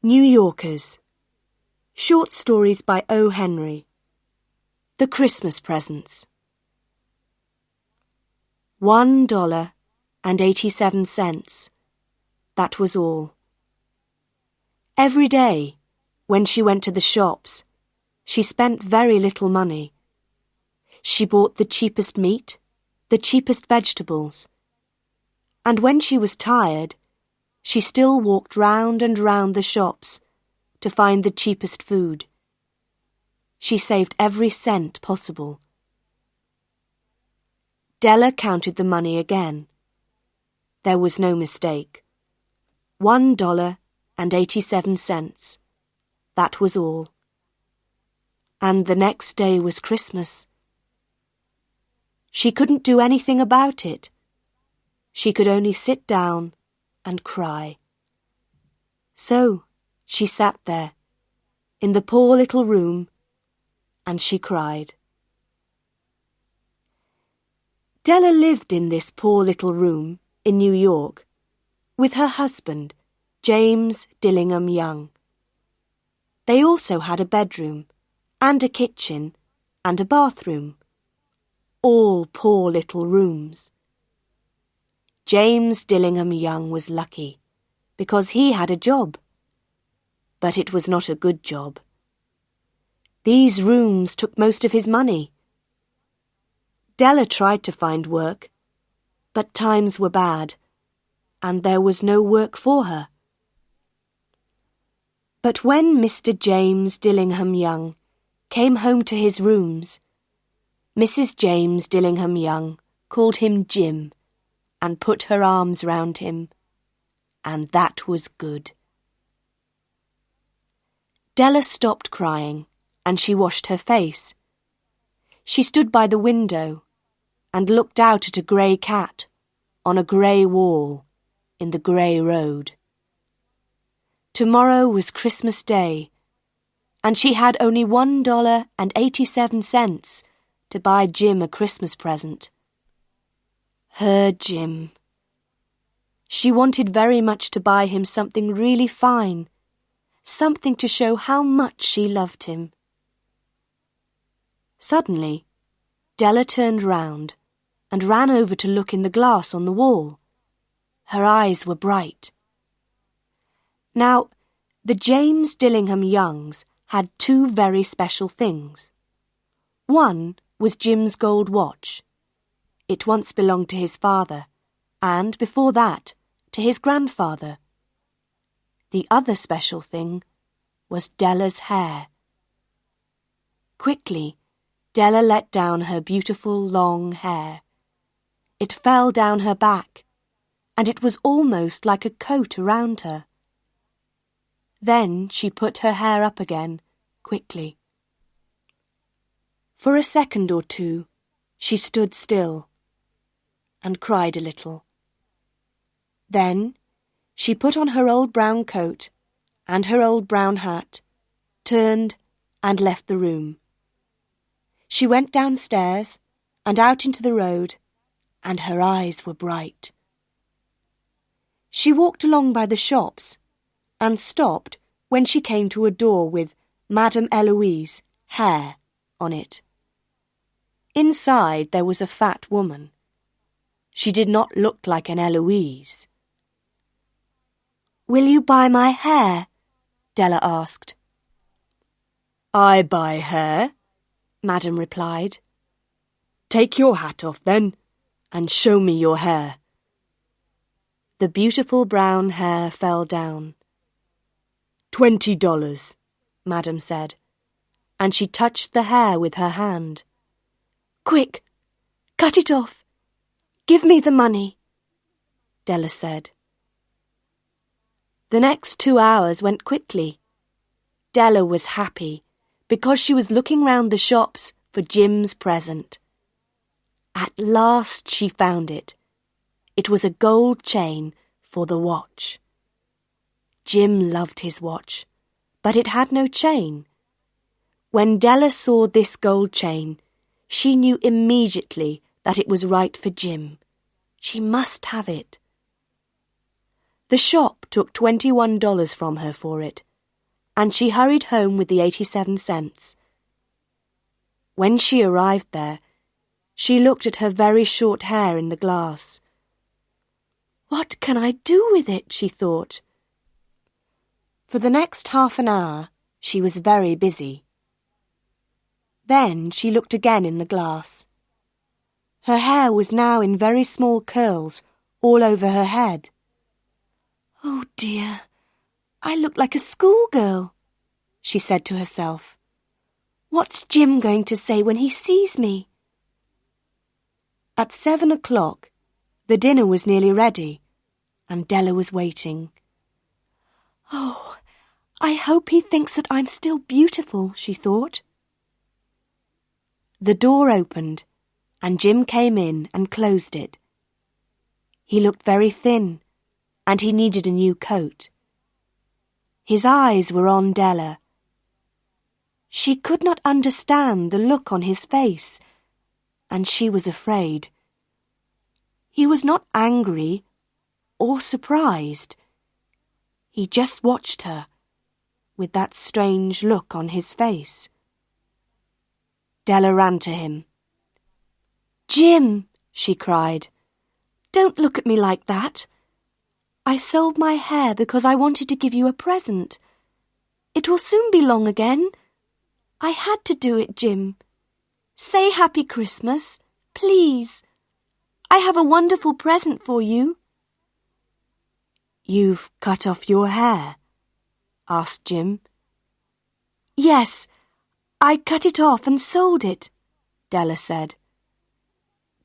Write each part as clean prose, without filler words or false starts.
New Yorkers. Short stories by O. Henry. The Christmas Presents. $1.87. That was all. Every day, when she went to the shops, she spent very little money. She bought the cheapest meat, the cheapest vegetables, and when she was tired, she still walked round and round the shops to find the cheapest food. She saved every cent possible. Della counted the money again. There was no mistake. $1.87. That was all. And the next day was Christmas. She couldn't do anything about it. She could only sit down and cry. So she sat there, in the poor little room, and she cried. Della lived in this poor little room in New York with her husband, James Dillingham Young. They also had a bedroom and a kitchen and a bathroom, all poor little rooms. James Dillingham Young was lucky because he had a job, but it was not a good job. These rooms took most of his money. Della tried to find work, but times were bad, and there was no work for her. But when Mr. James Dillingham Young came home to his rooms, Mrs. James Dillingham Young called him Jim and put her arms round him, and that was good. Della stopped crying, and she washed her face. She stood by the window and looked out at a grey cat on a grey wall in the grey road. Tomorrow was Christmas Day, and she had only $1.87 to buy Jim a Christmas present. Her Jim. She wanted very much to buy him something really fine, something to show how much she loved him. Suddenly, Della turned round and ran over to look in the glass on the wall. Her eyes were bright. Now, the James Dillingham Youngs had two very special things. One was Jim's gold watch. It once belonged to his father, and before that, to his grandfather. The other special thing was Della's hair. Quickly, Della let down her beautiful long hair. It fell down her back, and it was almost like a coat around her. Then she put her hair up again, quickly. For a second or two, she stood still and cried a little. Then she put on her old brown coat and her old brown hat, turned and left the room. She went downstairs and out into the road, and her eyes were bright. She walked along by the shops and stopped when she came to a door with Madame Eloise, hair, on it. Inside there was a fat woman. She did not look like an Eloise. "Will you buy my hair?" Della asked. "I buy hair," Madame replied. "Take your hat off, then, and show me your hair." The beautiful brown hair fell down. $20, Madame said, and she touched the hair with her hand. "Quick, cut it off. Give me the money," Della said. The next 2 hours went quickly. Della was happy because she was looking round the shops for Jim's present. At last she found it. It was a gold chain for the watch. Jim loved his watch, but it had no chain. When Della saw this gold chain, she knew immediately that it was right for Jim. She must have it. The shop took $21 from her for it, and she hurried home with the 87 cents. When she arrived there, she looked at her very short hair in the glass. "What can I do with it?" she thought. For the next half an hour, she was very busy. Then she looked again in the glass. Her hair was now in very small curls all over her head. "Oh dear, I look like a schoolgirl," she said to herself. "What's Jim going to say when he sees me?" At 7 o'clock, the dinner was nearly ready, and Della was waiting. "Oh, I hope he thinks that I'm still beautiful," she thought. The door opened, and Jim came in and closed it. He looked very thin, and he needed a new coat. His eyes were on Della. She could not understand the look on his face, and she was afraid. He was not angry or surprised. He just watched her, with that strange look on his face. Della ran to him. "Jim," she cried, "don't look at me like that. I sold my hair because I wanted to give you a present. It will soon be long again. I had to do it, Jim. Say Happy Christmas, please. I have a wonderful present for you." "You've cut off your hair?" asked Jim. "Yes, I cut it off and sold it," Della said.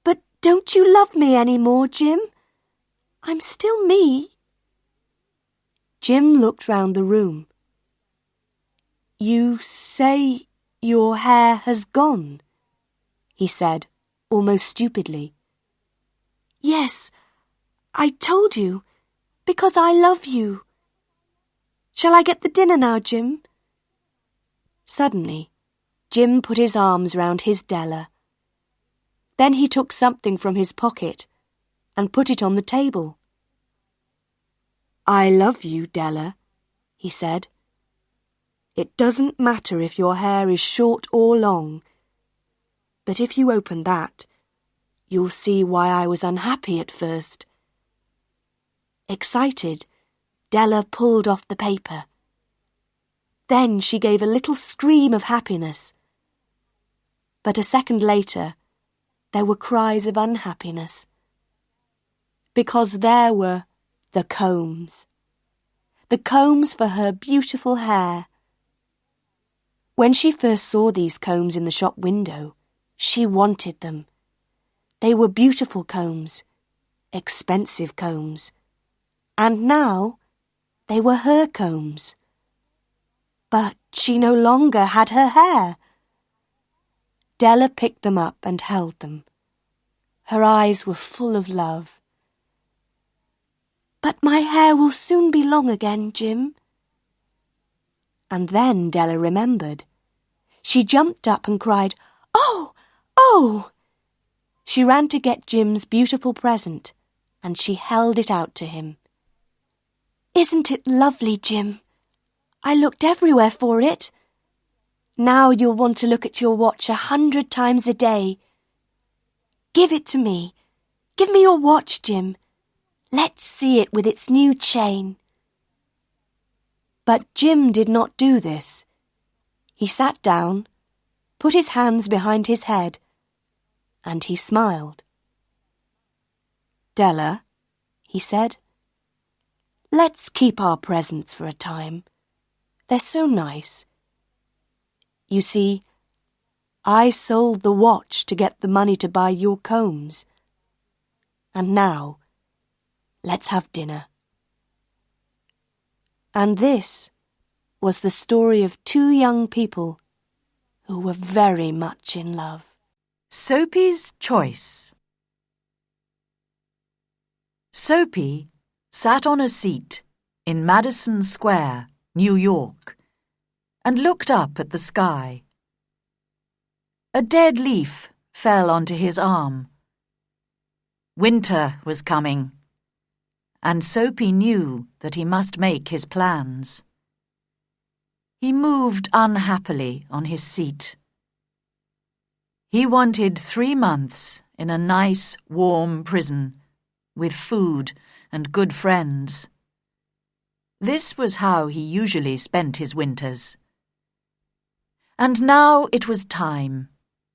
"But don't you love me any more, Jim? I'm still me." Jim looked round the room. "You say your hair has gone?" he said, almost stupidly. "Yes, I told you, because I love you. Shall I get the dinner now, Jim?" Suddenly, Jim put his arms round his Della. Then he took something from his pocket and put it on the table. "I love you, Della," he said. "It doesn't matter if your hair is short or long, but if you open that, you'll see why I was unhappy at first." Excited, Della pulled off the paper. Then she gave a little scream of happiness. But a second later, there were cries of unhappiness. Because there were the combs for her beautiful hair. When she first saw these combs in the shop window, she wanted them. They were beautiful combs, expensive combs, and now they were her combs. But she no longer had her hair. Della picked them up and held them. Her eyes were full of love. "But my hair will soon be long again, Jim." And then Della remembered. She jumped up and cried, "Oh! Oh!" She ran to get Jim's beautiful present, and she held it out to him. "Isn't it lovely, Jim? I looked everywhere for it. Now you'll want to look at your watch 100 times a day. Give it to me. Give me your watch, Jim. Let's see it with its new chain." But Jim did not do this. He sat down, put his hands behind his head, and he smiled. "Della," he said, "let's keep our presents for a time. They're so nice. You see, I sold the watch to get the money to buy your combs. And now, let's have dinner." And this was the story of two young people who were very much in love. Soapy's Choice. Soapy sat on a seat in Madison Square, New York, and looked up at the sky. A dead leaf fell onto his arm. Winter was coming, and Soapy knew that he must make his plans. He moved unhappily on his seat. He wanted 3 months in a nice, warm prison, with food and good friends. This was how he usually spent his winters. And now it was time,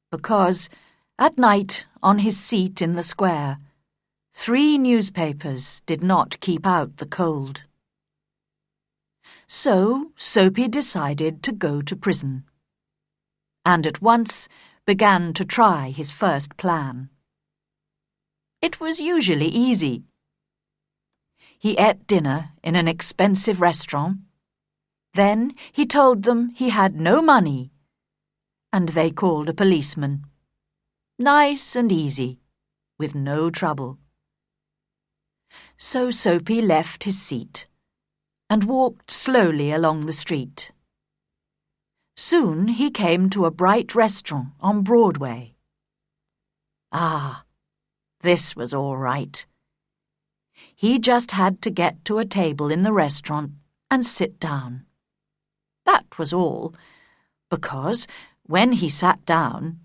because, at night on his seat in the square, 3 newspapers did not keep out the cold. So Soapy decided to go to prison, and at once began to try his first plan. It was usually easy. He ate dinner in an expensive restaurant. Then he told them he had no money, and they called a policeman. Nice and easy, with no trouble. So Soapy left his seat and walked slowly along the street. Soon he came to a bright restaurant on Broadway. Ah, this was all right. He just had to get to a table in the restaurant and sit down. That was all, because when he sat down,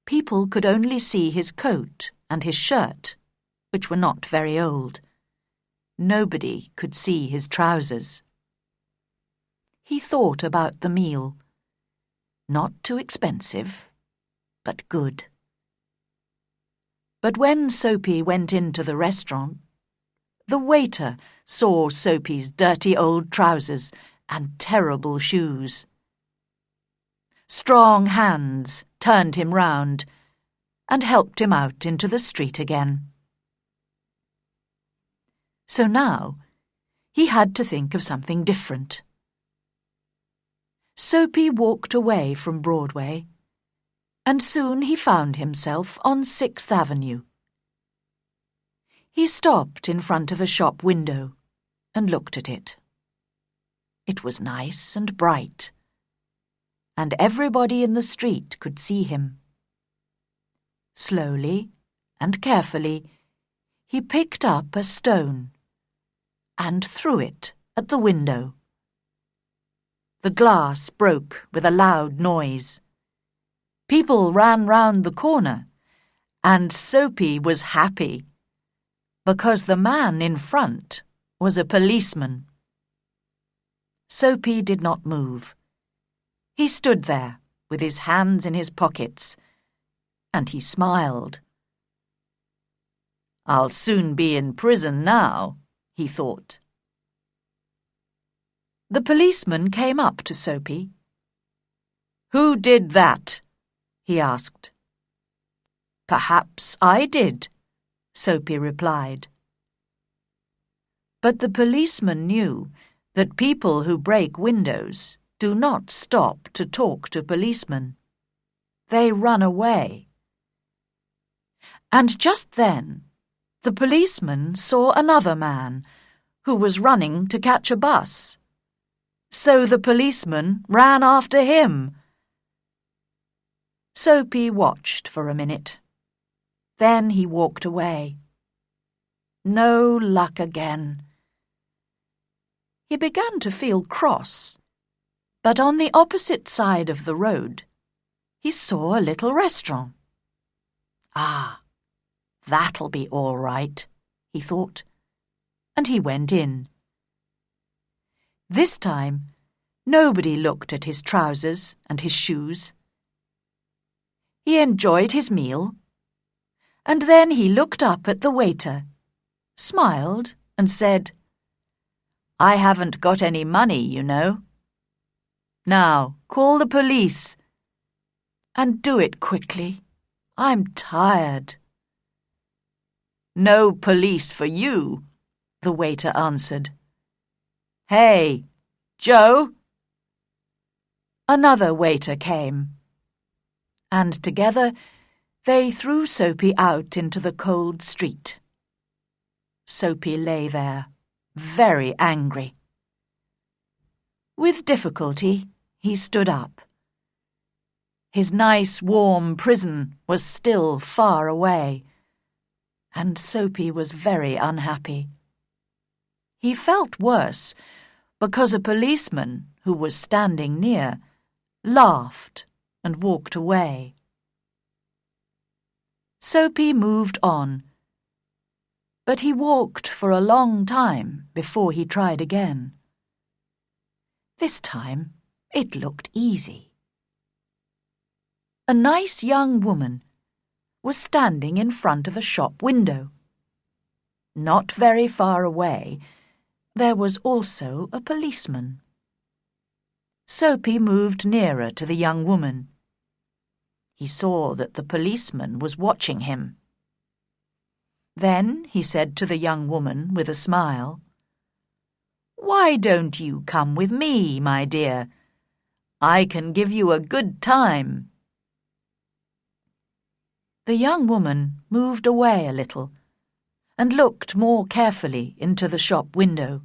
people could only see his coat and his shirt, which were not very old. Nobody could see his trousers. He thought about the meal. Not too expensive, but good. But when Soapy went into the restaurant, the waiter saw Soapy's dirty old trousers and terrible shoes. Strong hands turned him round and helped him out into the street again. So now he had to think of something different. Soapy walked away from Broadway, and soon he found himself on 6th Avenue. He stopped in front of a shop window and looked at it. It was nice and bright, and everybody in the street could see him. Slowly and carefully, he picked up a stone and threw it at the window. The glass broke with a loud noise. People ran round the corner, and Soapy was happy, because the man in front was a policeman. Soapy did not move. He stood there with his hands in his pockets, and he smiled. "I'll soon be in prison now," he thought. The policeman came up to Soapy. "Who did that?" he asked. "Perhaps I did," Soapy replied. But the policeman knew that people who break windows do not stop to talk to policemen. They run away. And just then, the policeman saw another man who was running to catch a bus. So the policeman ran after him. Soapy watched for a minute. Then he walked away. No luck again. He began to feel cross, but on the opposite side of the road, he saw a little restaurant. Ah, that'll be all right, he thought, and he went in. This time, nobody looked at his trousers and his shoes. He enjoyed his meal, and then he looked up at the waiter, smiled, and said, "I haven't got any money, you know. Now, call the police. And do it quickly. I'm tired." "No police for you," the waiter answered. "Hey, Joe!" Another waiter came, and together they threw Soapy out into the cold street. Soapy lay there, very angry. With difficulty, he stood up. His nice, warm prison was still far away, and Soapy was very unhappy. He felt worse because a policeman who was standing near laughed and walked away. Soapy moved on, but he walked for a long time before he tried again. This time it looked easy. A nice young woman was standing in front of a shop window. Not very far away, there was also a policeman. Soapy moved nearer to the young woman. He saw that the policeman was watching him. Then he said to the young woman with a smile, "Why don't you come with me, my dear? I can give you a good time." The young woman moved away a little and looked more carefully into the shop window.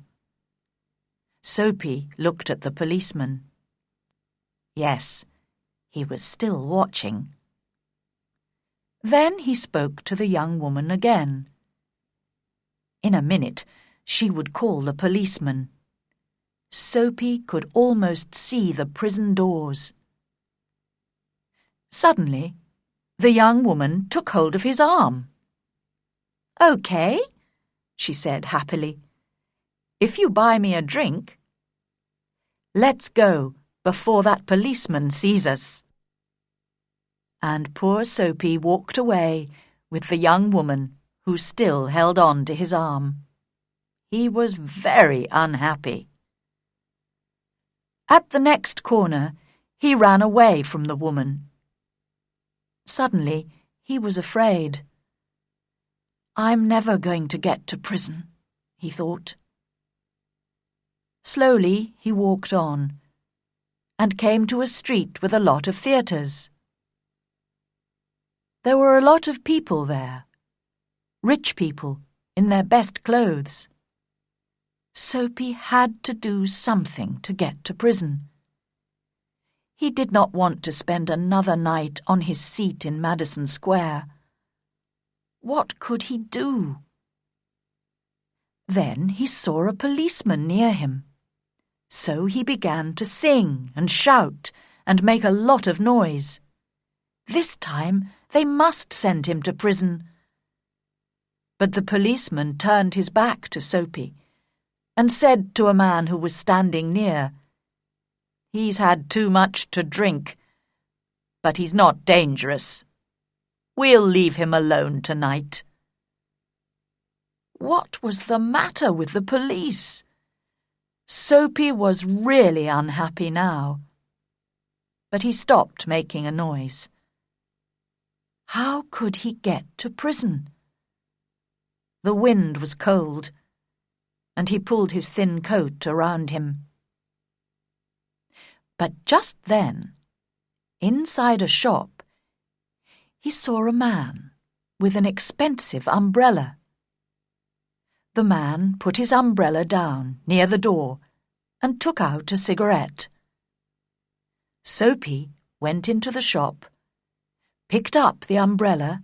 Soapy looked at the policeman. Yes, he was still watching. Then he spoke to the young woman again. In a minute, she would call the policeman. Soapy could almost see the prison doors. Suddenly, the young woman took hold of his arm. "Okay," she said happily. "If you buy me a drink, let's go before that policeman sees us." And poor Soapy walked away with the young woman who still held on to his arm. He was very unhappy. At the next corner, he ran away from the woman. Suddenly, he was afraid. "I'm never going to get to prison," he thought. Slowly, he walked on and came to a street with a lot of theatres. There were a lot of people there, rich people in their best clothes. Soapy had to do something to get to prison. He did not want to spend another night on his seat in Madison Square. What could he do? Then he saw a policeman near him. So he began to sing and shout and make a lot of noise. This time they must send him to prison. But the policeman turned his back to Soapy and said to a man who was standing near, "He's had too much to drink, but he's not dangerous. We'll leave him alone tonight." What was the matter with the police? Soapy was really unhappy now. But he stopped making a noise. How could he get to prison? The wind was cold, and he pulled his thin coat around him. But just then, inside a shop, he saw a man with an expensive umbrella. The man put his umbrella down near the door and took out a cigarette. Soapy went into the shop, picked up the umbrella,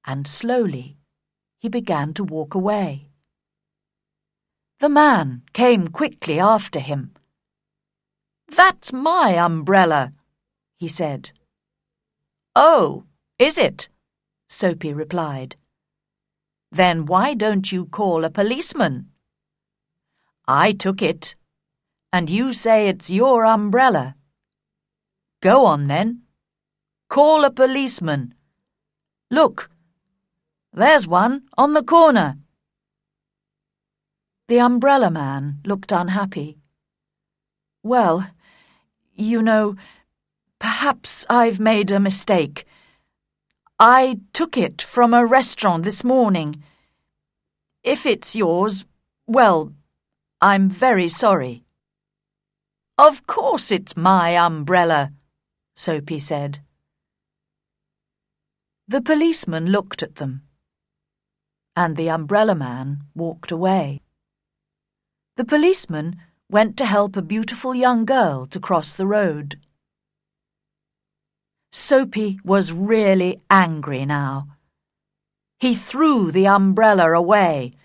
and slowly he began to walk away. The man came quickly after him. "That's my umbrella," he said. "Oh, is it?" Soapy replied. "Then why don't you call a policeman? I took it, and you say it's your umbrella. Go on then. Call a policeman. Look, there's one on the corner." The umbrella man looked unhappy. "Well, you know, perhaps I've made a mistake. I took it from a restaurant this morning. If it's yours, well, I'm very sorry." "Of course it's my umbrella," Soapy said. The policeman looked at them, and the umbrella man walked away. The policeman went to help a beautiful young girl to cross the road. Soapy was really angry now. He threw the umbrella away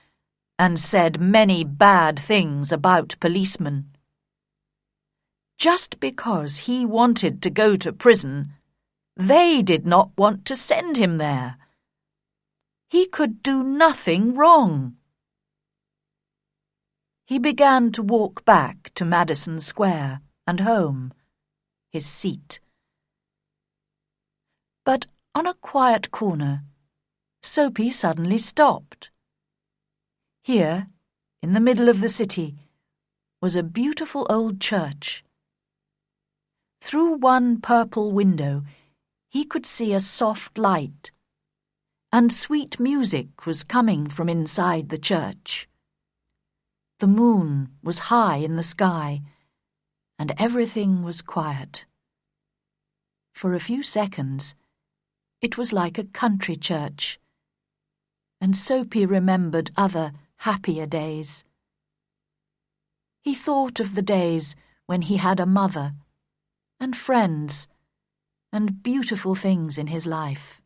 and said many bad things about policemen. Just because he wanted to go to prison, they did not want to send him there. He could do nothing wrong. He began to walk back to Madison Square and home, his seat. But on a quiet corner, Soapy suddenly stopped. Here, in the middle of the city, was a beautiful old church. Through one purple window, he could see a soft light, and sweet music was coming from inside the church. The moon was high in the sky, and everything was quiet. For a few seconds, it was like a country church, and Soapy remembered other, happier days. He thought of the days when he had a mother, and friends, and beautiful things in his life.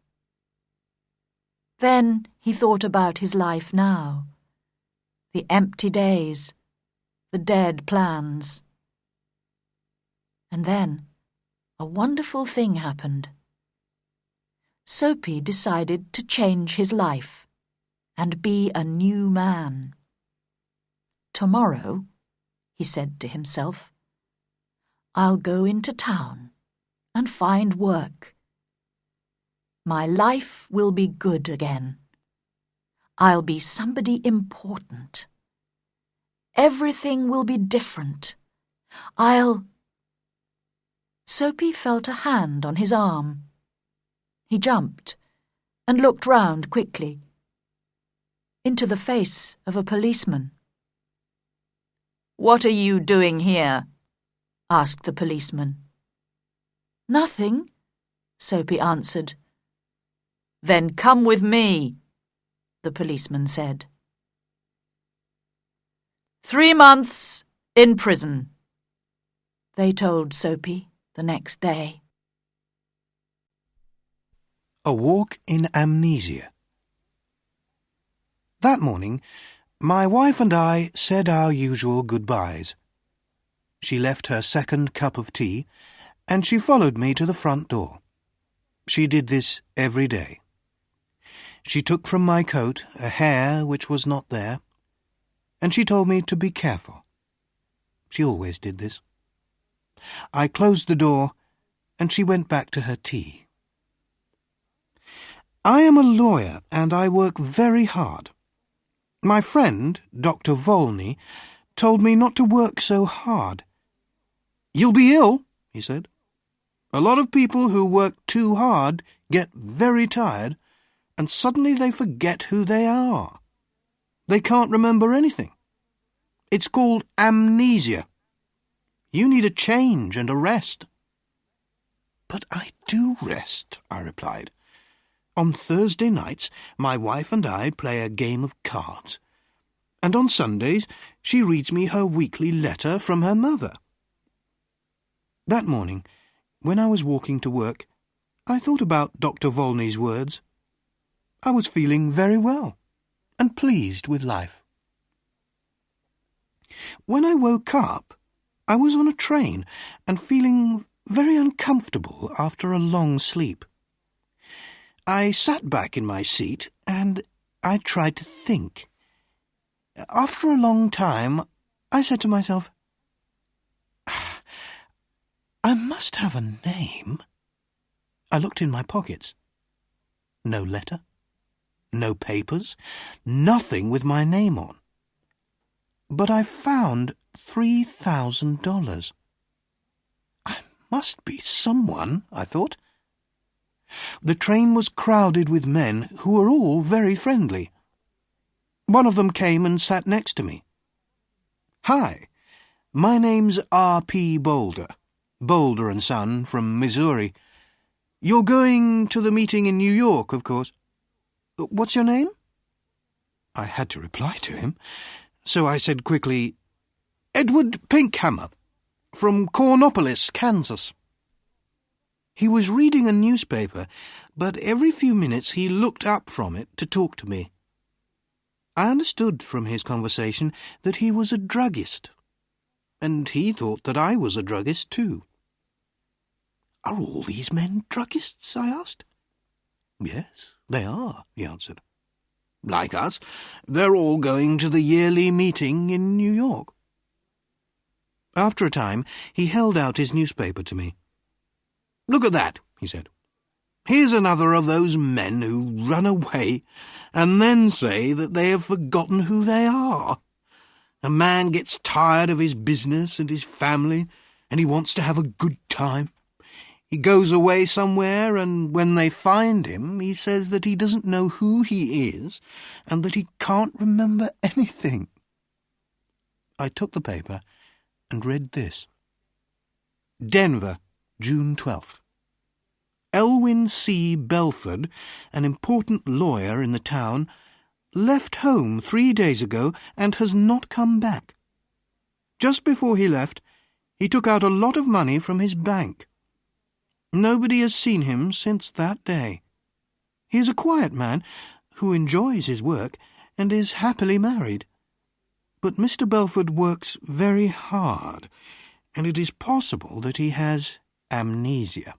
Then he thought about his life now, the empty days, the dead plans. And then a wonderful thing happened. Soapy decided to change his life and be a new man. Tomorrow, he said to himself, I'll go into town and find work. My life will be good again. I'll be somebody important. Everything will be different. Soapy felt a hand on his arm. He jumped and looked round quickly into the face of a policeman. "What are you doing here?" asked the policeman. "Nothing," Soapy answered. "Then come with me," the policeman said. 3 months in prison, they told Soapy the next day. A walk in amnesia. That morning, my wife and I said our usual goodbyes. She left her second cup of tea, and she followed me to the front door. She did this every day. She took from my coat a hair which was not there, and she told me to be careful. She always did this. I closed the door, and she went back to her tea. I am a lawyer, and I work very hard. My friend, Dr. Volney, told me not to work so hard. "You'll be ill," he said. "A lot of people who work too hard get very tired, and suddenly they forget who they are. They can't remember anything. It's called amnesia. You need a change and a rest." "But I do rest," I replied. "On Thursday nights my wife and I play a game of cards, and on Sundays she reads me her weekly letter from her mother." That morning, when I was walking to work, I thought about Dr. Volney's words. I was feeling very well and pleased with life. When I woke up, I was on a train and feeling very uncomfortable after a long sleep. I sat back in my seat and I tried to think. After a long time, I said to myself, "I must have a name." I looked in my pockets. No letter, no papers, nothing with my name on. But I found $3,000. I must be someone, I thought. The train was crowded with men who were all very friendly. One of them came and sat next to me. "Hi, my name's R.P. Boulder, Boulder & Son from Missouri. You're going to the meeting in New York, of course. What's your name?" I had to reply to him, so I said quickly, "Edward Pinkhammer, from Cornopolis, Kansas." He was reading a newspaper, but every few minutes he looked up from it to talk to me. I understood from his conversation that he was a druggist, and he thought that I was a druggist too. "Are all these men druggists?" I asked. "Yes, they are," he answered. "Like us, they're all going to the yearly meeting in New York." After a time, he held out his newspaper to me. "Look at that," he said. "Here's another of those men who run away and then say that they have forgotten who they are. A man gets tired of his business and his family, and he wants to have a good time. He goes away somewhere, and when they find him, he says that he doesn't know who he is and that he can't remember anything." I took the paper and read this. Denver, June 12th. Elwyn C. Belford, an important lawyer in the town, left home 3 days ago and has not come back. Just before he left, he took out a lot of money from his bank. Nobody has seen him since that day. He is a quiet man who enjoys his work and is happily married. But Mr. Belford works very hard, and it is possible that he has amnesia.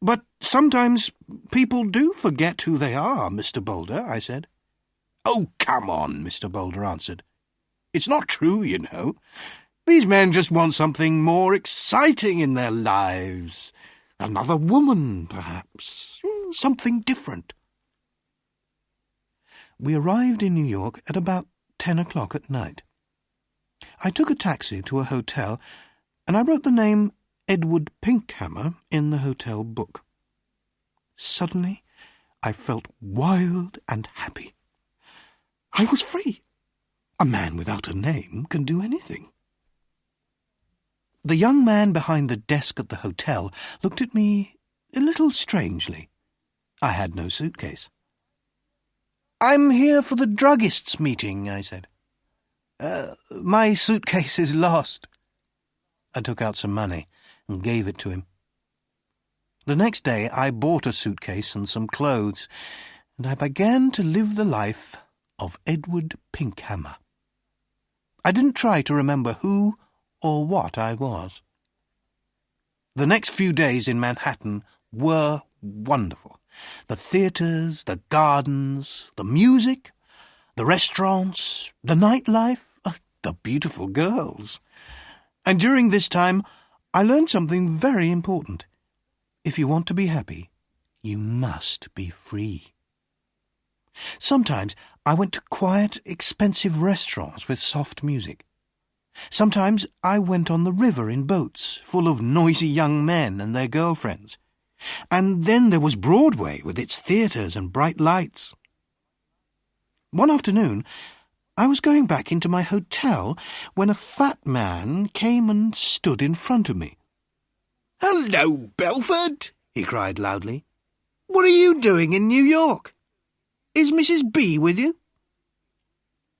"But sometimes people do forget who they are, Mr. Boulder," I said. "Oh, come on," Mr. Boulder answered. "It's not true, you know. These men just want something more exciting in their lives. Another woman, perhaps. Something different." We arrived in New York at about 10 o'clock at night. I took a taxi to a hotel, and I wrote the name Edward Pinkhammer in the hotel book. Suddenly, I felt wild and happy. I was free. A man without a name can do anything. The young man behind the desk at the hotel looked at me a little strangely. I had no suitcase. "I'm here for the druggists' meeting," I said. My suitcase is lost." I took out some money and gave it to him. The next day I bought a suitcase and some clothes, and I began to live the life of Edward Pinkhammer. I didn't try to remember who or what I was. The next few days in Manhattan were wonderful. The theatres, the gardens, the music, the restaurants, the nightlife, the beautiful girls. And during this time, I learned something very important. If you want to be happy, you must be free. Sometimes I went to quiet, expensive restaurants with soft music. Sometimes I went on the river in boats full of noisy young men and their girlfriends. And then there was Broadway with its theatres and bright lights. One afternoon, I was going back into my hotel when a fat man came and stood in front of me. "Hello, Belford," he cried loudly. "What are you doing in New York? Is Mrs. B with you?"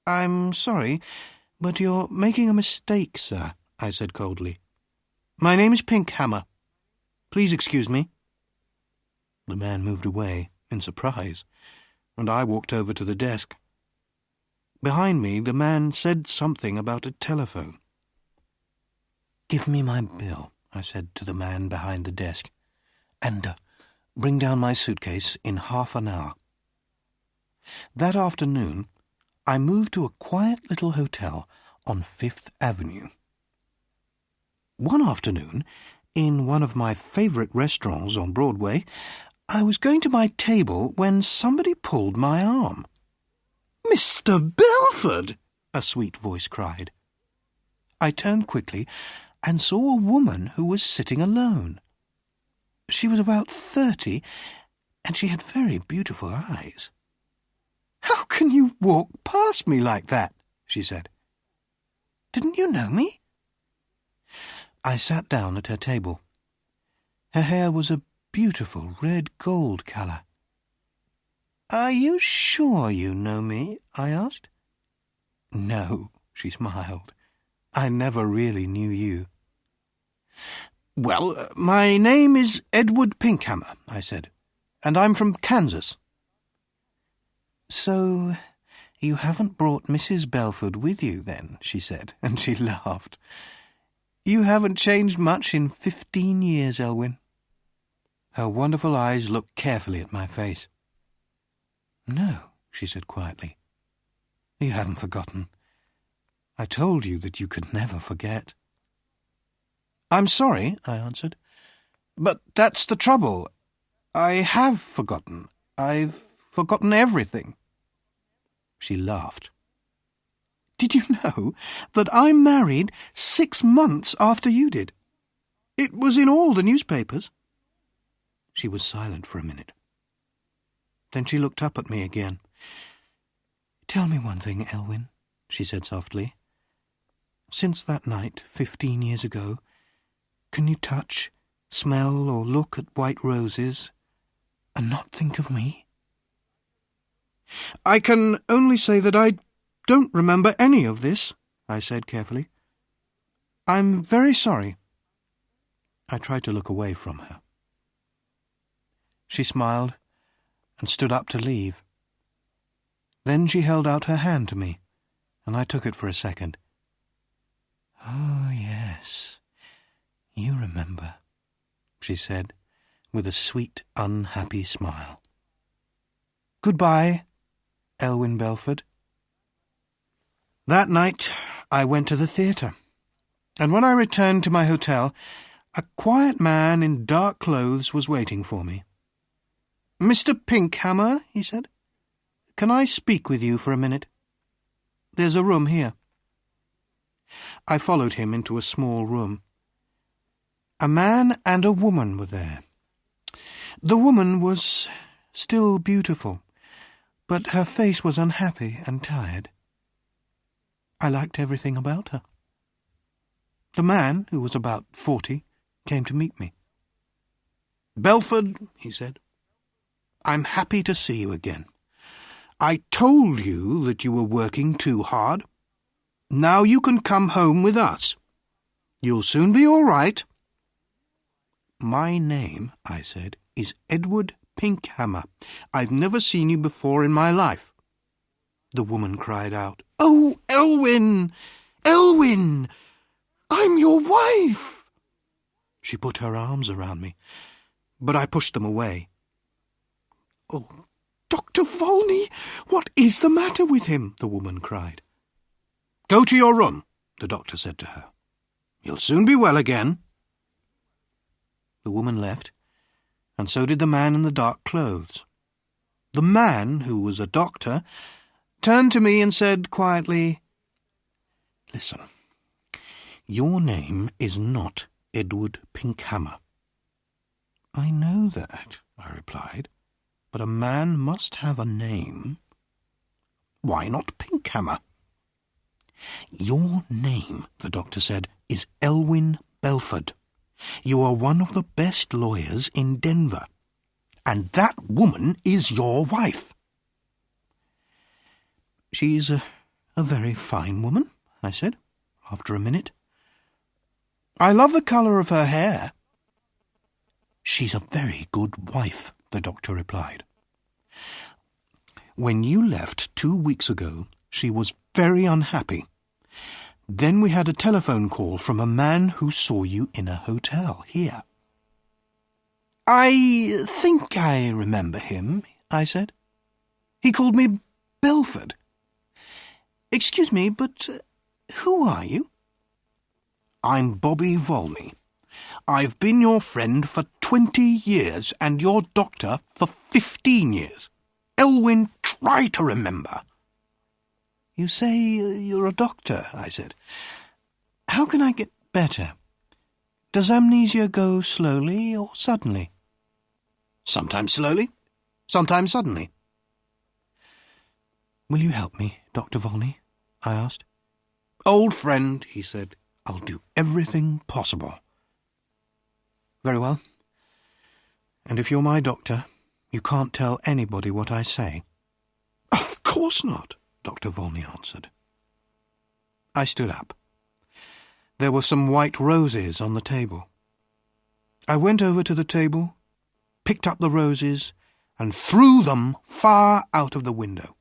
"I'm sorry, but you're making a mistake, sir," I said coldly. "My name is Pinkhammer. Please excuse me." The man moved away in surprise, and I walked over to the desk. Behind me, the man said something about a telephone. "Give me my bill," I said to the man behind the desk, "and bring down my suitcase in half an hour." That afternoon, I moved to a quiet little hotel on Fifth Avenue. One afternoon, in one of my favourite restaurants on Broadway, I was going to my table when somebody pulled my arm. "Mr. Belford!" a sweet voice cried. I turned quickly and saw a woman who was sitting alone. She was about 30, and she had very beautiful eyes. "How can you walk past me like that?" she said. "Didn't you know me?" I sat down at her table. Her hair was a beautiful red gold colour. "Are you sure you know me?" I asked. "No," she smiled. "I never really knew you." "Well, my name is Edward Pinkhammer," I said, "and I'm from Kansas." "So "You haven't brought Mrs. Belford with you, then," she said, and she laughed. "You haven't changed much in 15 years, Elwyn." Her wonderful eyes looked carefully at my face. "No," she said quietly. "You haven't forgotten. I told you that you could never forget." "I'm sorry," I answered, "but that's the trouble. I have forgotten. I've forgotten everything." She laughed. "Did you know that I married 6 months after you did? It was in all the newspapers." She was silent for a minute. Then she looked up at me again. "Tell me one thing, Elwyn," she said softly. "Since that night, 15 years ago, can you touch, smell, or look at white roses and not think of me?" "I can only say that I don't remember any of this," I said carefully. "I'm very sorry." I tried to look away from her. She smiled and stood up to leave. Then she held out her hand to me, and I took it for a second. "Oh, yes, you remember," she said, with a sweet, unhappy smile. "Goodbye, Elwyn Belford." That night I went to the theatre, and when I returned to my hotel, a quiet man in dark clothes was waiting for me. "Mr. Pinkhammer," he said, "can I speak with you for a minute? There's a room here." I followed him into a small room. A man and a woman were there. The woman was still beautiful, but her face was unhappy and tired. I liked everything about her. The man, who was about 40, came to meet me. "Belford," he said, "I'm happy to see you again. I told you that you were working too hard. Now you can come home with us. You'll soon be all right." "My name," I said, "is Edward Pinkhammer. I've never seen you before in my life." The woman cried out, "Oh, Elwyn! Elwyn! I'm your wife!" She put her arms around me, but I pushed them away. "Oh, Dr. Volney, what is the matter with him?" the woman cried. "Go to your room," the doctor said to her. "You'll soon be well again." The woman left, and so did the man in the dark clothes. The man, who was a doctor, turned to me and said quietly, "Listen, your name is not Edward Pinkhammer." "I know that," I replied, "but a man must have a name." "Why not Pinkhammer?" "Your name," the doctor said, "is Elwyn Belford. You are one of the best lawyers in Denver, and that woman is your wife." "She's a very fine woman," I said, after a minute. "I love the colour of her hair." "She's a very good wife," the doctor replied. "When you left 2 weeks ago, she was very unhappy. Then we had a telephone call from a man who saw you in a hotel here." "I think I remember him," I said. "He called me Belford. Excuse me, but who are you?" "I'm Bobby Volney. I've been your friend for 20 years and your doctor for 15 years. Elwyn, try to remember." "You say you're a doctor," I said. "How can I get better? Does amnesia go slowly or suddenly?" "Sometimes slowly, sometimes suddenly." "Will you help me, Dr. Volney?" I asked. "Old friend," he said, "I'll do everything possible." "Very well. And if you're my doctor, you can't tell anybody what I say?" "Of course not," Dr. Volney answered. I stood up. There were some white roses on the table. I went over to the table, picked up the roses, and threw them far out of the window.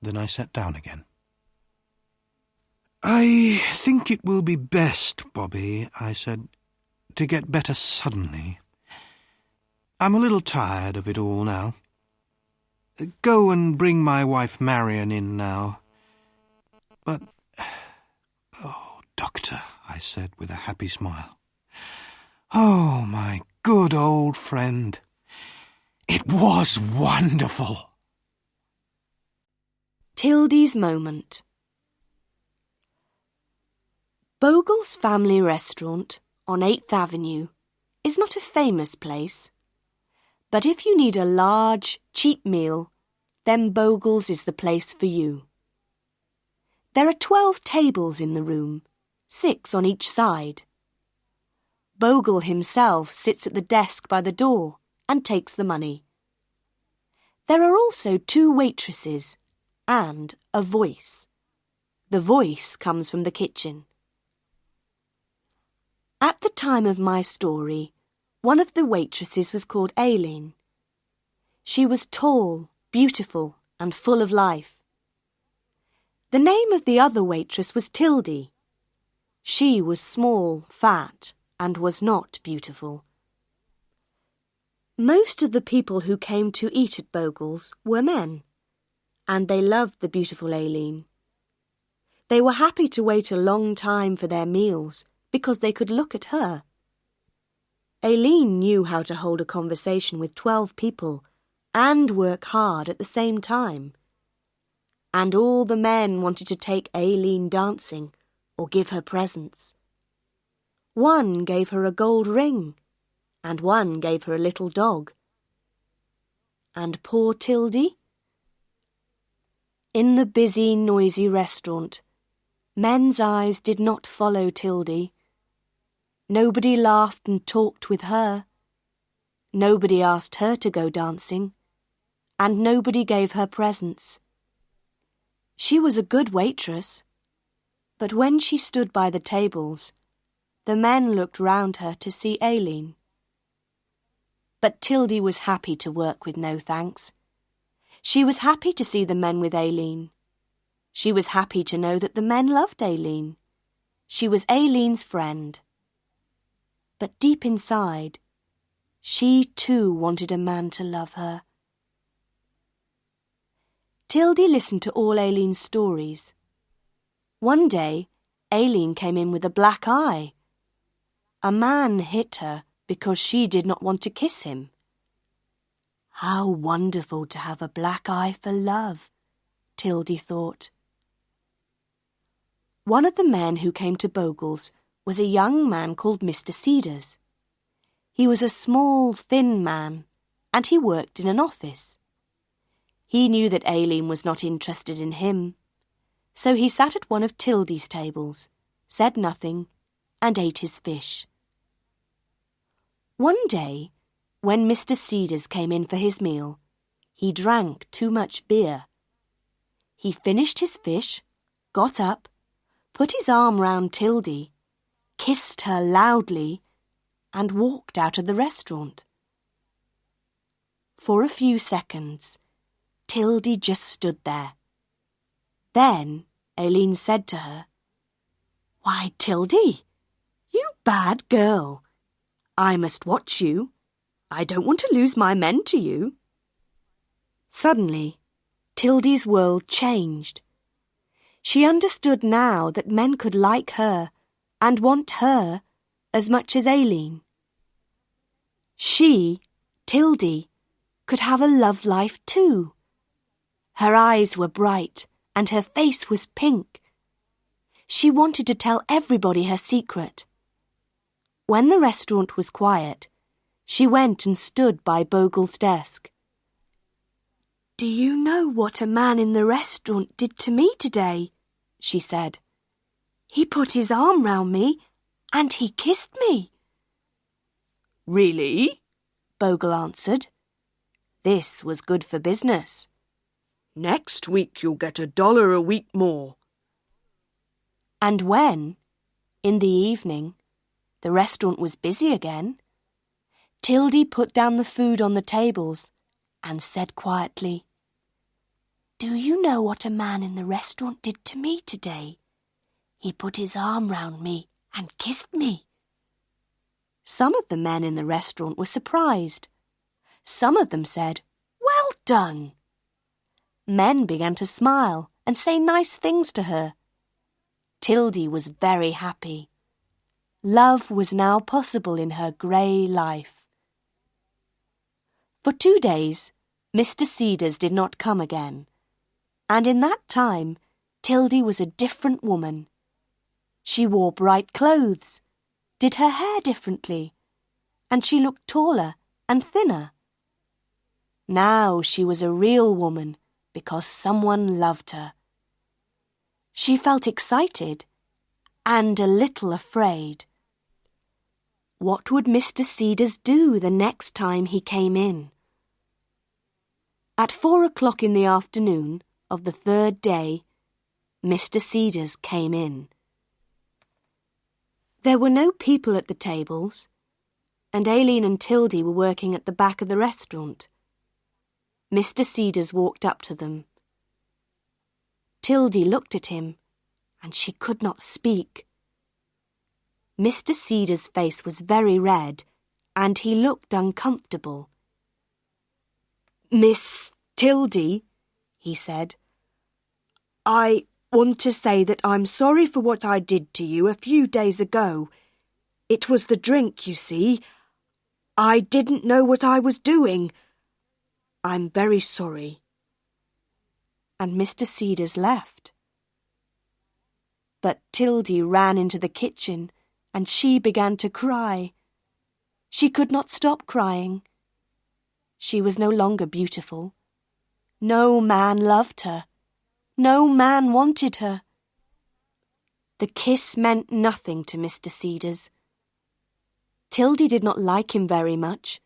Then I sat down again. "I think it will be best, Bobby," I said, "to get better suddenly. I'm a little tired of it all now. Go and bring my wife Marion in now." "But, oh, Doctor," I said with a happy smile. "Oh, my good old friend. It was wonderful." Tildy's moment. Bogle's Family Restaurant on 8th Avenue is not a famous place, but if you need a large, cheap meal, then Bogle's is the place for you. There are 12 tables in the room, 6 on each side. Bogle himself sits at the desk by the door and takes the money. There are also 2 waitresses and a voice. The voice comes from the kitchen. At the time of my story, one of the waitresses was called Aileen. She was tall, beautiful, and full of life. The name of the other waitress was Tildy. She was small, fat, and was not beautiful. Most of the people who came to eat at Bogle's were men, and they loved the beautiful Aileen. They were happy to wait a long time for their meals because they could look at her. Aileen knew how to hold a conversation with 12 people and work hard at the same time. And all the men wanted to take Aileen dancing or give her presents. One gave her a gold ring, and one gave her a little dog. And poor Tildy? In the busy, noisy restaurant, men's eyes did not follow Tildy. Nobody laughed and talked with her. Nobody asked her to go dancing, and nobody gave her presents. She was a good waitress, but when she stood by the tables, the men looked round her to see Aileen. But Tildy was happy to work with no thanks. She was happy to see the men with Aileen. She was happy to know that the men loved Aileen. She was Aileen's friend. But deep inside, she too wanted a man to love her. Tildy listened to all Aileen's stories. One day, Aileen came in with a black eye. A man hit her because she did not want to kiss him. How wonderful to have a black eye for love, Tildy thought. One of the men who came to Bogle's was a young man called Mr. Cedars. He was a small, thin man, and he worked in an office. He knew that Aileen was not interested in him, so he sat at one of Tildy's tables, said nothing, and ate his fish. One day, when Mr. Cedars came in for his meal, he drank too much beer. He finished his fish, got up, put his arm round Tildy, kissed her loudly, and walked out of the restaurant. For a few seconds, Tildy just stood there. Then Aileen said to her, "Why, Tildy, you bad girl. I must watch you. I don't want to lose my men to you." Suddenly, Tildy's world changed. She understood now that men could like her and want her as much as Aileen. She, Tildy, could have a love life too. Her eyes were bright and her face was pink. She wanted to tell everybody her secret. When the restaurant was quiet, she went and stood by Bogle's desk. "Do you know what a man in the restaurant did to me today?" she said. "He put his arm round me and he kissed me." "Really?" Bogle answered. This was good for business. "Next week you'll get $1 a week more." And when, in the evening, the restaurant was busy again, Tildy put down the food on the tables and said quietly, Do you know what a man in the restaurant did to me today? He put his arm round me and kissed me. Some of the men in the restaurant were surprised. Some of them said, "Well done." Men began to smile and say nice things to her. Tildy was very happy. Love was now possible in her grey life. For 2 days, Mr. Cedars did not come again, and in that time, Tildy was a different woman. She wore bright clothes, did her hair differently, and she looked taller and thinner. Now she was a real woman because someone loved her. She felt excited and a little afraid. What would Mr. Cedars do the next time he came in? At 4 o'clock in the afternoon of the 3rd day, Mr. Cedars came in. There were no people at the tables, and Aileen and Tildy were working at the back of the restaurant. Mr. Cedars walked up to them. Tildy looked at him, and she could not speak. Mr. Cedars' face was very red, and he looked uncomfortable. "Miss Tildy," he said, "I want to say that I'm sorry for what I did to you a few days ago. It was the drink, you see. I didn't know what I was doing. I'm very sorry." And Mr. Cedars left. But Tildy ran into the kitchen and she began to cry. She could not stop crying. She was no longer beautiful. No man loved her. No man wanted her. The kiss meant nothing to Mr. Cedars. Tildy did not like him very much,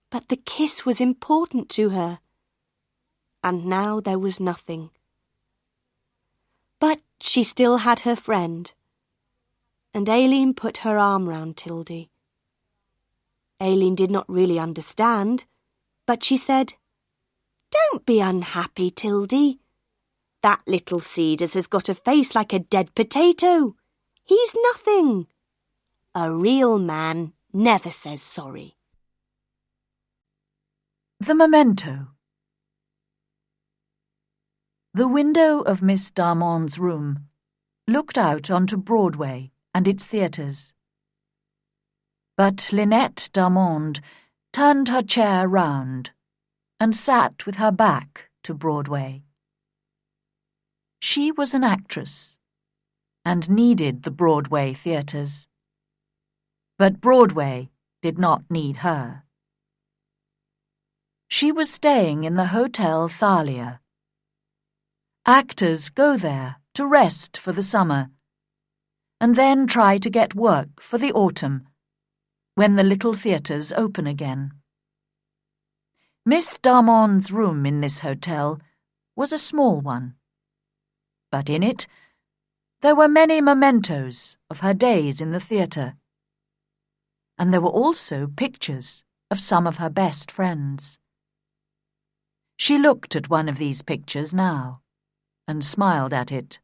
but the kiss was important to her. And now there was nothing. But she still had her friend, and Aileen put her arm round Tildy. Aileen did not really understand, but she said, "Don't be unhappy, Tildy. That little Cedars has got a face like a dead potato. He's nothing. A real man never says sorry." The Memento. The window of Miss Darmon's room looked out onto Broadway and its theatres. But Lynette Darmond turned her chair round and sat with her back to Broadway. She was an actress and needed the Broadway theatres. But Broadway did not need her. She was staying in the Hotel Thalia. Actors go there to rest for the summer and then try to get work for the autumn when the little theatres open again. Miss Darmond's room in this hotel was a small one, but in it there were many mementos of her days in the theatre, and there were also pictures of some of her best friends. She looked at one of these pictures now and smiled at it.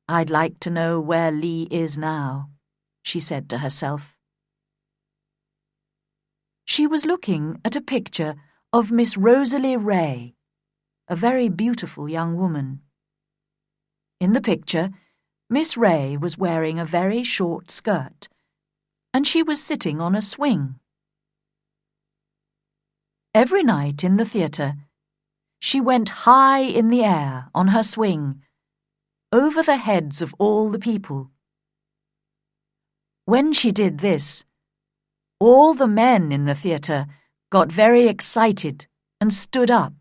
"I'd like to know where Lee is now," she said to herself. She was looking at a picture of Miss Rosalie Ray, a very beautiful young woman. In the picture, Miss Ray was wearing a very short skirt, and she was sitting on a swing. Every night in the theatre, she went high in the air on her swing, over the heads of all the people. When she did this, all the men in the theatre got very excited and stood up.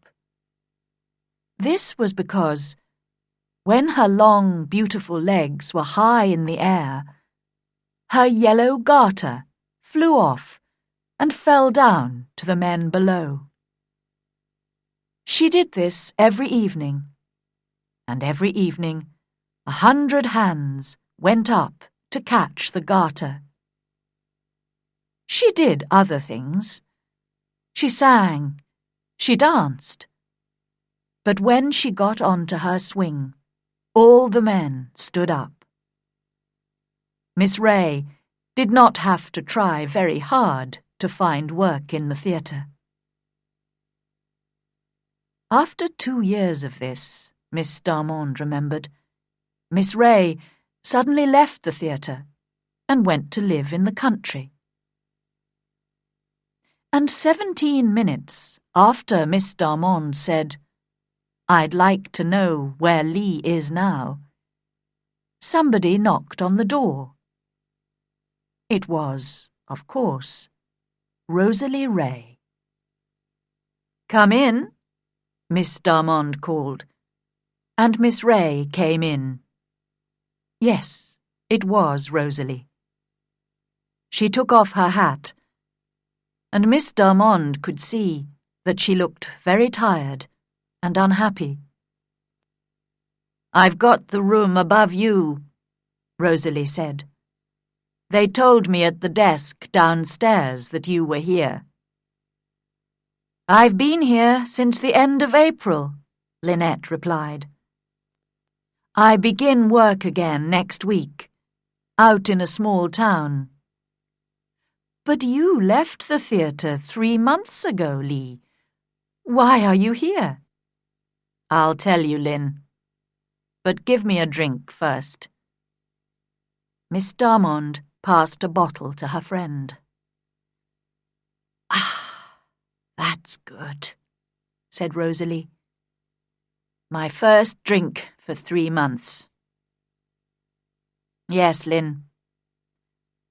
This was because, when her long, beautiful legs were high in the air, her yellow garter flew off and fell down to the men below. She did this every evening, and every evening 100 hands went up to catch the garter. She did other things. She sang, she danced, But when she got onto her swing, all the men stood up. Miss Ray did not have to try very hard to find work in the theatre. After 2 years of this, Miss Darmond remembered, Miss Ray suddenly left the theatre and went to live in the country. And 17 minutes after Miss Darmond said, "I'd like to know where Lee is now," somebody knocked on the door. It was, of course, Rosalie Ray. "Come in," Miss Darmond called, and Miss Ray came in. Yes, it was Rosalie. She took off her hat, and Miss Darmond could see that she looked very tired and unhappy. "I've got the room above you," Rosalie said. "They told me at the desk downstairs that you were here." "I've been here since the end of April," Lynette replied. "I begin work again next week, out in a small town." "But you left the theatre 3 months ago, Lee. Why are you here?" "I'll tell you, Lynn. But give me a drink first." Miss Darmond passed a bottle to her friend. "Ah, that's good," said Rosalie. "My first drink for 3 months. Yes, Lynn.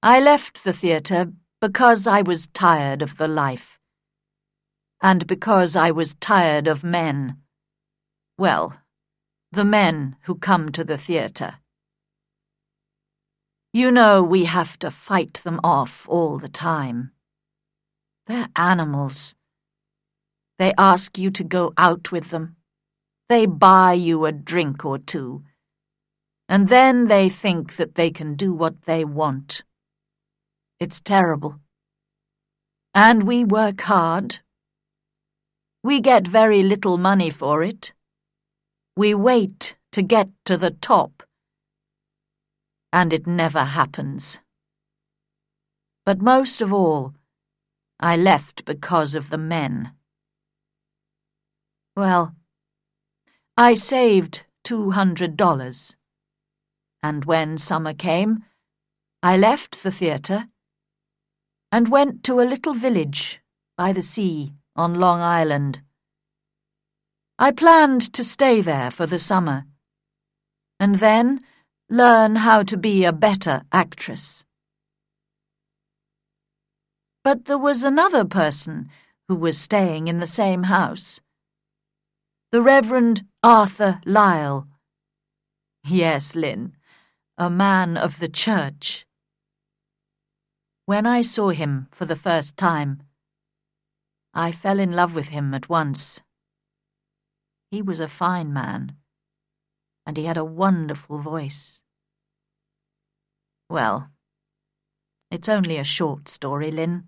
I left the theatre because I was tired of the life. And because I was tired of men. Well, the men who come to the theatre. You know we have to fight them off all the time. They're animals. They ask you to go out with them. They buy you a drink or two. And then they think that they can do what they want. It's terrible. And we work hard. We get very little money for it. We wait to get to the top. And it never happens. But most of all, I left because of the men. Well, I saved $200. And when summer came, I left the theatre and went to a little village by the sea on Long Island. I planned to stay there for the summer, and then learn how to be a better actress. But there was another person who was staying in the same house. The Reverend Arthur Lyle. Yes, Lynn, a man of the church. When I saw him for the first time, I fell in love with him at once. He was a fine man, and he had a wonderful voice. Well, it's only a short story, Lynn.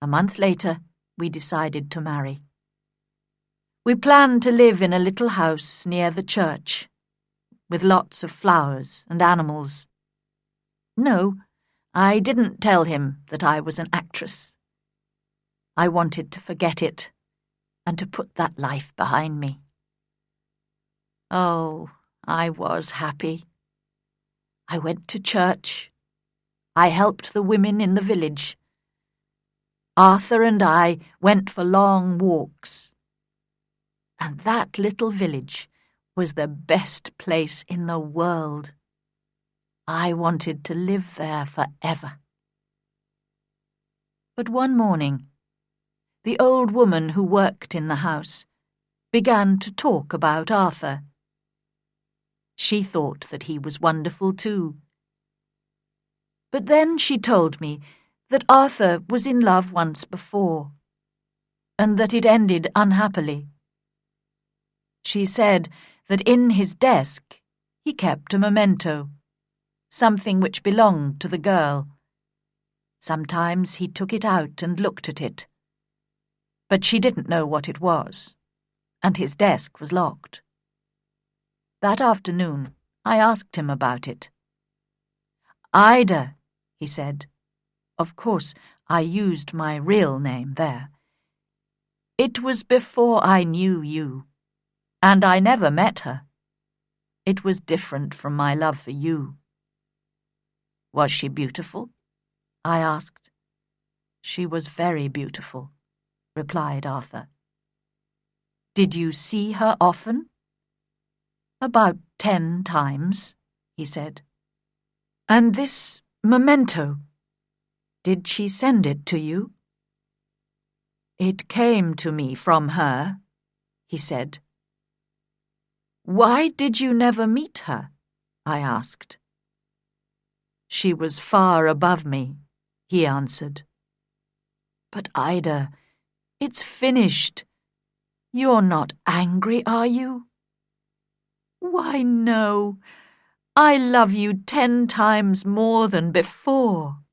A month later, we decided to marry. We planned to live in a little house near the church, with lots of flowers and animals. No, I didn't tell him that I was an actress. I wanted to forget it and to put that life behind me. Oh, I was happy. I went to church. I helped the women in the village. Arthur and I went for long walks. And that little village was the best place in the world. I wanted to live there forever. But one morning, the old woman who worked in the house began to talk about Arthur. She thought that he was wonderful too. But then she told me that Arthur was in love once before, and that it ended unhappily. She said that in his desk he kept a memento, something which belonged to the girl. Sometimes he took it out and looked at it, but she didn't know what it was, and his desk was locked. That afternoon, I asked him about it. "Ida," he said. Of course, I used my real name there. "It was before I knew you, and I never met her. It was different from my love for you." "Was she beautiful?" I asked. "She was very beautiful," replied Arthur. "Did you see her often?" "About 10 times," he said. "And this memento, did she send it to you?" "It came to me from her," he said. "Why did you never meet her?" I asked. "She was far above me," he answered. "But Ida, it's finished. You're not angry, are you?" "Why, no. I love you 10 times more than before."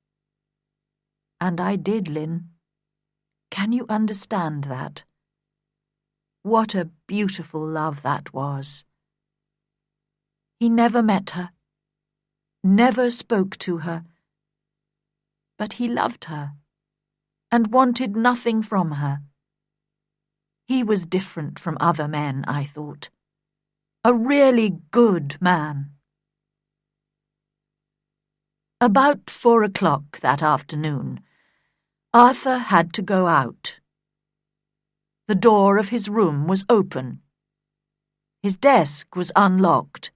And I did, Lynn. Can you understand that? What a beautiful love that was. He never met her, never spoke to her, but he loved her and wanted nothing from her. He was different from other men, I thought. A really good man. About 4 o'clock that afternoon, Arthur had to go out. The door of his room was open. His desk was unlocked,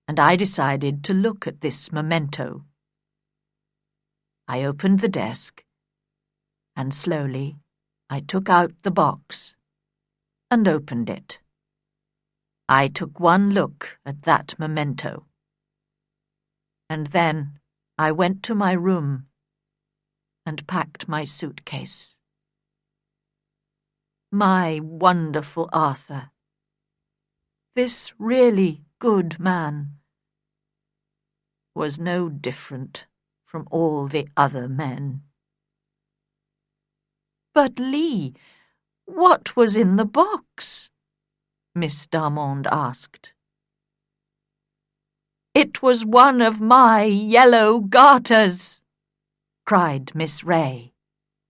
and I decided to look at this memento. I opened the desk, and slowly I took out the box and opened it. I took one look at that memento, and then I went to my room and packed my suitcase. My wonderful Arthur, this really good man, was no different from all the other men. "But, Lee, what was in the box?" Miss Darmond asked. "It was one of my yellow garters," cried Miss Ray.